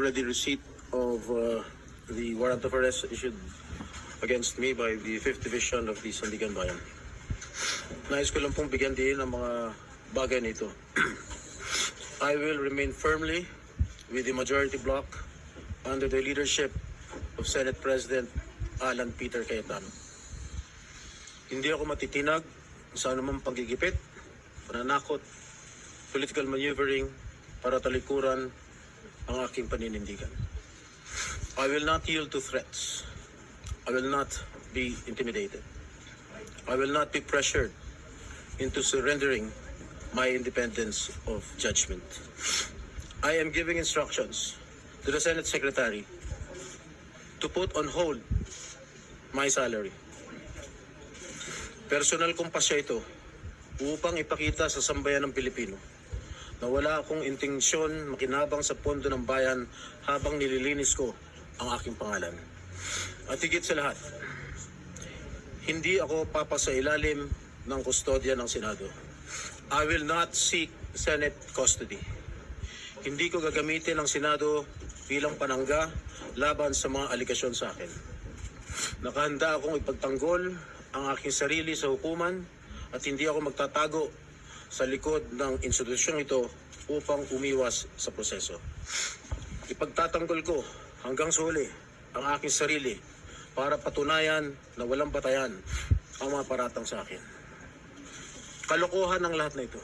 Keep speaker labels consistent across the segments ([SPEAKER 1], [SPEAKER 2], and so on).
[SPEAKER 1] Already receipt of the warrant of arrest issued against me by the 5th Division of the Sandigan Bayan. Nais ko lang pong bigyan din ng mga bagay nito. I will remain firmly with the majority bloc under the leadership of Senate President Alan Peter Cayetano. Hindi ako matitinag sa anumang paggigipit, pananakot, political maneuvering para talikuran ang aking paninindigan. I will not yield to threats. I will not be intimidated. I will not be pressured into surrendering my independence of judgment. I am giving instructions to the Senate Secretary to put on hold my salary. Personal kong pasya ito upang ipakita sa sambayan ng Pilipino na wala akong intensyon makinabang sa pondo ng bayan habang nililinis ko ang aking pangalan. At higit sa lahat, hindi ako papasailalim ng kustodya ng Senado. I will not seek Senate custody. Hindi ko gagamitin ang Senado bilang panangga laban sa mga aligasyon sa akin. Nakahanda akong ipagtanggol ang aking sarili sa hukuman at hindi ako magtatago sa likod ng institusyong ito upang umiwas sa proseso. Ipagtatanggol ko hanggang sa huli ang aking sarili para patunayan na walang batayan ang mga paratang sa akin. Kalokohan ang lahat na ito.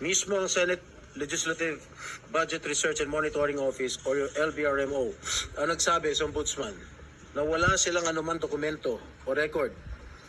[SPEAKER 1] Mismo ang Senate Legislative Budget Research and Monitoring Office o LBRMO ang nagsabi sa Ombudsman na wala silang anuman dokumento o record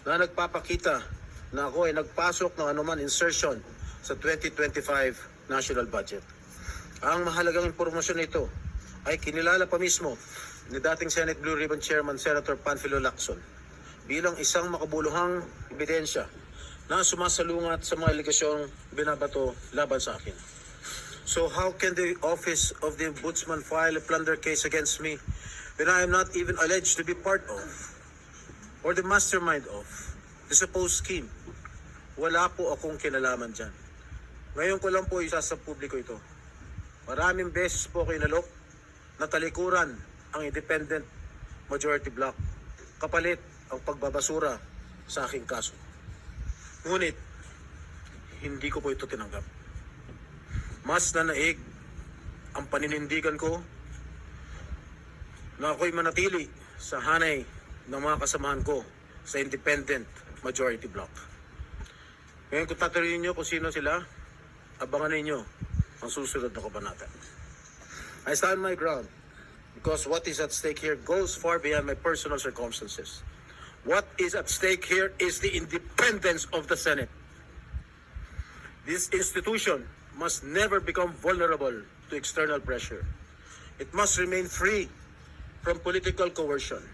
[SPEAKER 1] na nagpapakita na ako ay nagpasok ng anuman insertion sa 2025 national budget. Ang mahalagang impormasyon nito ay kinilala pa mismo ni dating Senate Blue Ribbon Chairman Senator Panfilo Lacson bilang isang makabuluhang ebidensya na sumasalungat sa mga aligasyong binabato laban sa akin. So how can the office of the Ombudsman file a plunder case against me when I am not even alleged to be part of or the mastermind of the supposed scheme? Wala po akong kinalaman dyan. Ngayon ko lang po isa sa publiko ito. Maraming beses po ako inalok na talikuran ang independent majority bloc kapalit ang pagbabasura sa aking kaso. Ngunit, hindi ko po ito tinanggap. Mas nanaig ang paninindigan ko na ako'y manatili sa hanay ng mga kasamahan ko sa independent majority bloc. Ngayon kung tatanungin nyo kung sino sila, abangan ninyo ang susunod na kabanata. I stand my ground because what is at stake here goes far beyond my personal circumstances. What is at stake here is the independence of the Senate. This institution must never become vulnerable to external pressure. It must remain free from political coercion,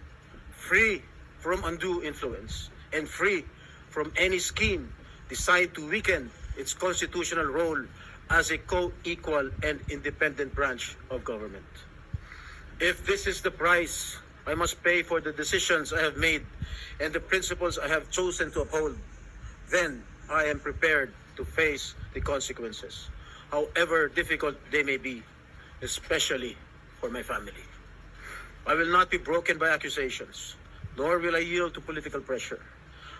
[SPEAKER 1] free from undue influence, and free from any scheme designed to weaken its constitutional role as a co-equal and independent branch of government. If this is the price I must pay for the decisions I have made and the principles I have chosen to uphold, then I am prepared to face the consequences, however difficult they may be, especially for my family. I will not be broken by accusations, nor will I yield to political pressure.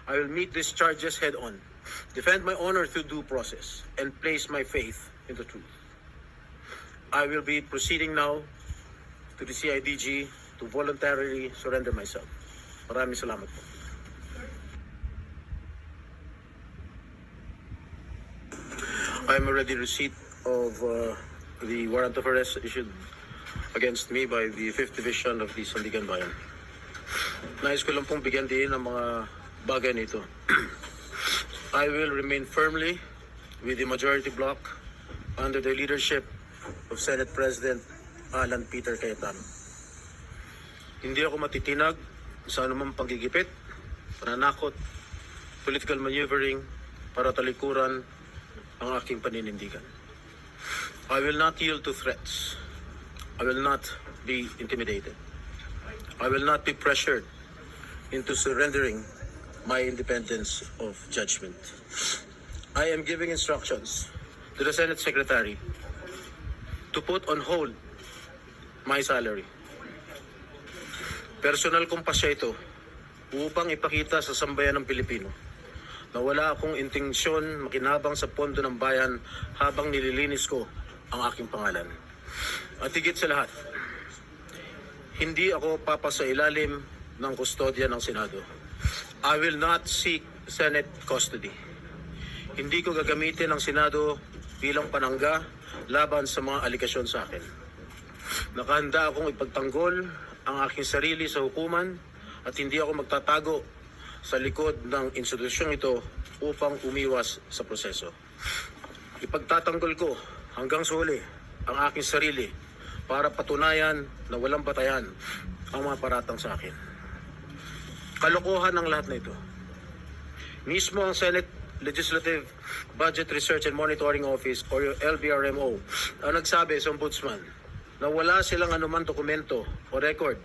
[SPEAKER 1] I will meet these charges head-on, defend my honor through due process, and place my faith in the truth. I will be proceeding now to the CIDG to voluntarily surrender myself. Maraming salamat po. I am already receipt of the warrant of arrest issued against me by the 5th Division of the Sandigan Bayan. Nais ko lang pong bigyan din ng mga bagay nito. I will remain firmly with the majority bloc under the leadership of Senate President Alan Peter Cayetano. Hindi ako matitinag sa anumang paggigipit, pananakot, political maneuvering para talikuran ang aking paninindigan. I will not yield to threats. I will not be intimidated. I will not be pressured into surrendering my independence of judgment. I am giving instructions to the Senate Secretary to put on hold my salary. Personal kong pasya ito upang ipakita sa sambayan ng Pilipino na wala akong intensyon makinabang sa pondo ng bayan habang nililinis ko ang aking pangalan. At higit sa lahat, hindi ako papasa ilalim ng kustodya ng Senado. I will not seek Senate custody. Hindi ko gagamitin ang Senado bilang panangga laban sa mga aligasyon sa akin. Nakahanda akong ipagtanggol ang aking sarili sa hukuman at hindi ako magtatago sa likod ng institusyong ito upang umiwas sa proseso. Ipagtatanggol ko hanggang sa huli ang aking sarili para patunayan na walang batayan ang mga paratang sa akin. Kalokohan ang lahat na ito. Mismo ang Senate Legislative Budget Research and Monitoring Office o LBRMO ang nagsabi sa ombudsman na wala silang anumang dokumento o record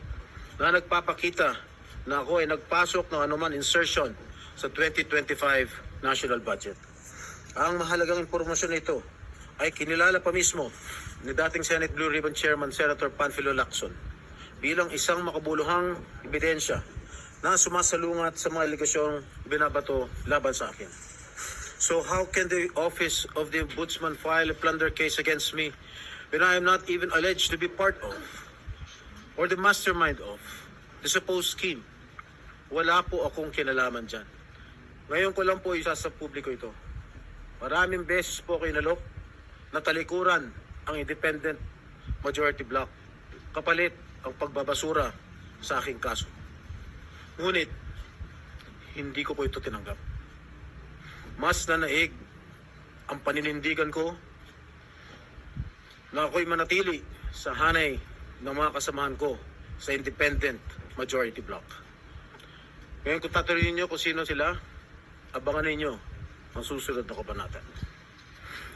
[SPEAKER 1] na nagpapakita na ako ay nagpasok ng anuman insertion sa 2025 national budget. Ang mahalagang impormasyon nito ay kinilala pa mismo ni dating Senate Blue Ribbon Chairman Senator Panfilo Lacson bilang isang makabuluhang ebidensya na sumasalungat sa mga aligasyong binabato laban sa akin. So how can the office of the ombudsman file a plunder case against me when I am not even alleged to be part of or the mastermind of the supposed scheme? Wala po akong kinalaman dyan. Ngayon ko lang po isa sa publiko ito. Maraming beses po ako inalok na talikuran ang independent majority bloc kapalit ang pagbabasura sa aking kaso. Ngunit, hindi ko po ito tinanggap. Mas nanaig ang paninindigan ko na ako'y manatili sa hanay ng mga kasamahan ko sa independent majority bloc. Ngayon kung tatanungin niyo kung sino sila, abangan ninyo ang susunod na kabanata.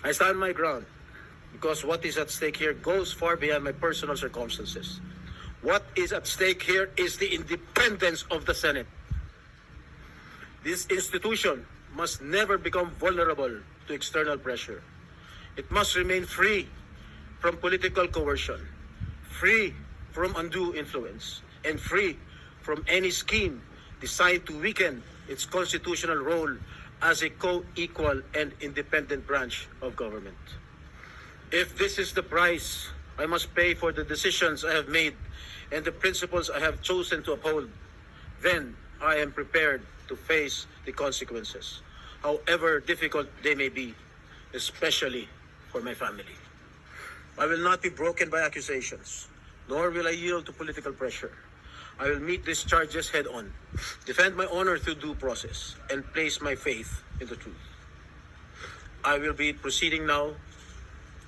[SPEAKER 1] I stand my ground because what is at stake here goes far beyond my personal circumstances. What is at stake here is the independence of the Senate. This institution must never become vulnerable to external pressure. It must remain free from political coercion, free from undue influence, and free from any scheme designed to weaken its constitutional role as a co-equal and independent branch of government. If this is the price I must pay for the decisions I have made and the principles I have chosen to uphold, then I am prepared to face the consequences, however difficult they may be, especially for my family. I will not be broken by accusations, nor will I yield to political pressure. I will meet these charges head on, defend my honor through due process, and place my faith in the truth. I will be proceeding now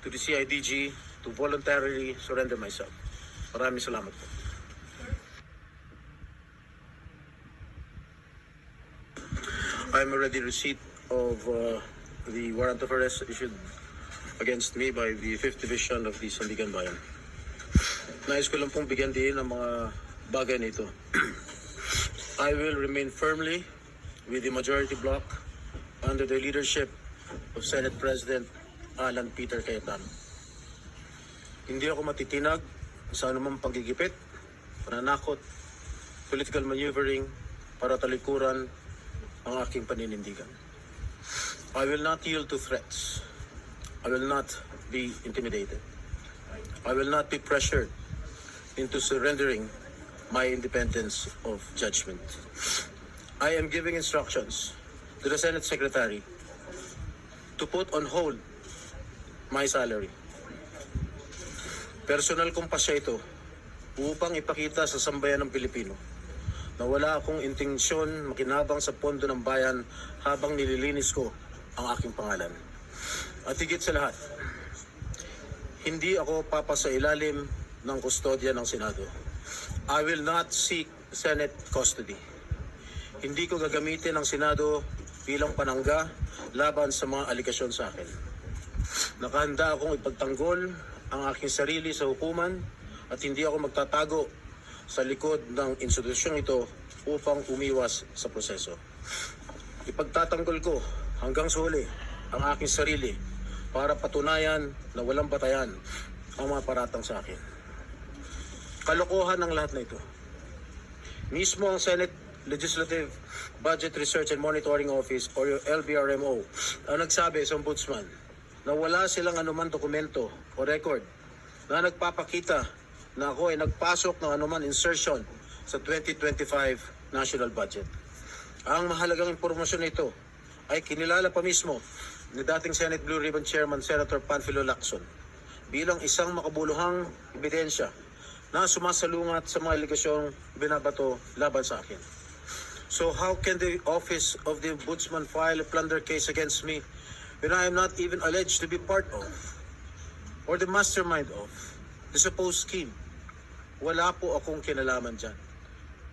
[SPEAKER 1] to the CIDG to voluntarily surrender myself. Maraming salamat po. I'm already receipt of the warrant of arrest issued against me by the 5th Division of the Sandigan Bayan. Nais ko lang pong bigyan din ng mga bagay na ito. I will remain firmly with the majority bloc under the leadership of Senate President Alan Peter Cayetano. Hindi ako matitinag sa anumang panggigipit, pananakot, political maneuvering para talikuran ang aking paninindigan. I will not yield to threats. I will not be intimidated. I will not be pressured into surrendering my independence of judgment. I am giving instructions to the Senate Secretary to put on hold my salary. Personal kong pasya ito upang ipakita sa sambayan ng Pilipino na wala akong intensyon makinabang sa pondo ng bayan habang nililinis ko ang aking pangalan. At higit sa lahat, hindi ako papasa ilalim ng kustodya ng Senado. I will not seek Senate custody. Hindi ko gagamitin ang Senado bilang panangga laban sa mga aligasyon sa akin. Nakahanda akong ipagtanggol ang aking sarili sa hukuman at hindi ako magtatago sa likod ng institusyong ito upang umiwas sa proseso. Ipagtatanggol ko hanggang sa huli ang aking sarili para patunayan na walang batayan ang mga paratang sa akin. Kalokohan ng lahat na ito. Mismo ang Senate Legislative Budget Research and Monitoring Office o yung LBRMO ang nagsabi sa ombudsman na wala silang anuman dokumento o record na nagpapakita na ako ay nagpasok ng anuman insertion sa 2025 national budget. Ang mahalagang impormasyon na ito ay kinilala pa mismo ni dating Senate Blue Ribbon Chairman Senator Panfilo Lacson bilang isang makabuluhang ebidensya na sumasalungat sa mga aligasyong binabato laban sa akin. So how can the office of the ombudsman file a plunder case against me when I am not even alleged to be part of or the mastermind of the supposed scheme? Wala po akong kinalaman dyan.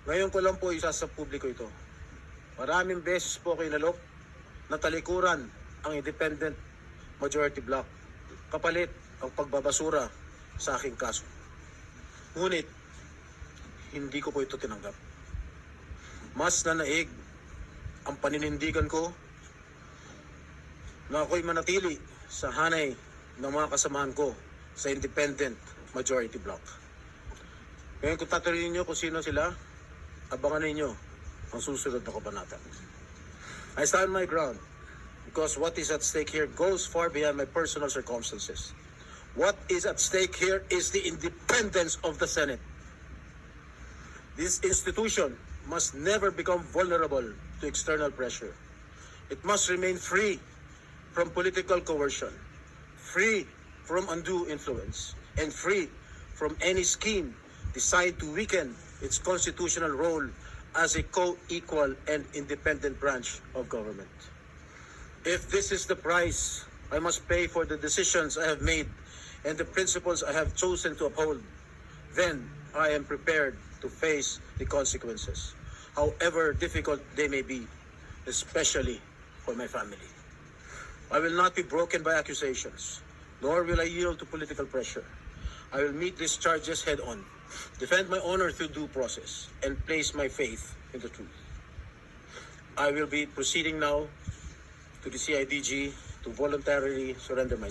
[SPEAKER 1] Ngayon ko lang po isa sa publiko ito. Maraming beses po ako inalok na talikuran ang independent majority bloc kapalit ang pagbabasura sa aking kaso. Ngunit, hindi ko po ito tinanggap. Mas nanaig ang paninindigan ko na ako'y manatili sa hanay ng mga kasamahan ko sa independent majority bloc. Ngayon kung tatanungin niyo kung sino sila, abangan ninyo ang susunod na kabanata. I stand my ground because what is at stake here goes far beyond my personal circumstances. What is at stake here is the independence of the Senate. This institution must never become vulnerable to external pressure. It must remain free from political coercion, free from undue influence, and free from any scheme designed to weaken its constitutional role as a co-equal and independent branch of government. If this is the price I must pay for the decisions I have made and the principles I have chosen to uphold, then I am prepared to face the consequences, however difficult they may be, especially for my family. I will not be broken by accusations, nor will I yield to political pressure. I will meet these charges head on, defend my honor through due process, and place my faith in the truth. I will be proceeding now to the CIDG to voluntarily surrender myself.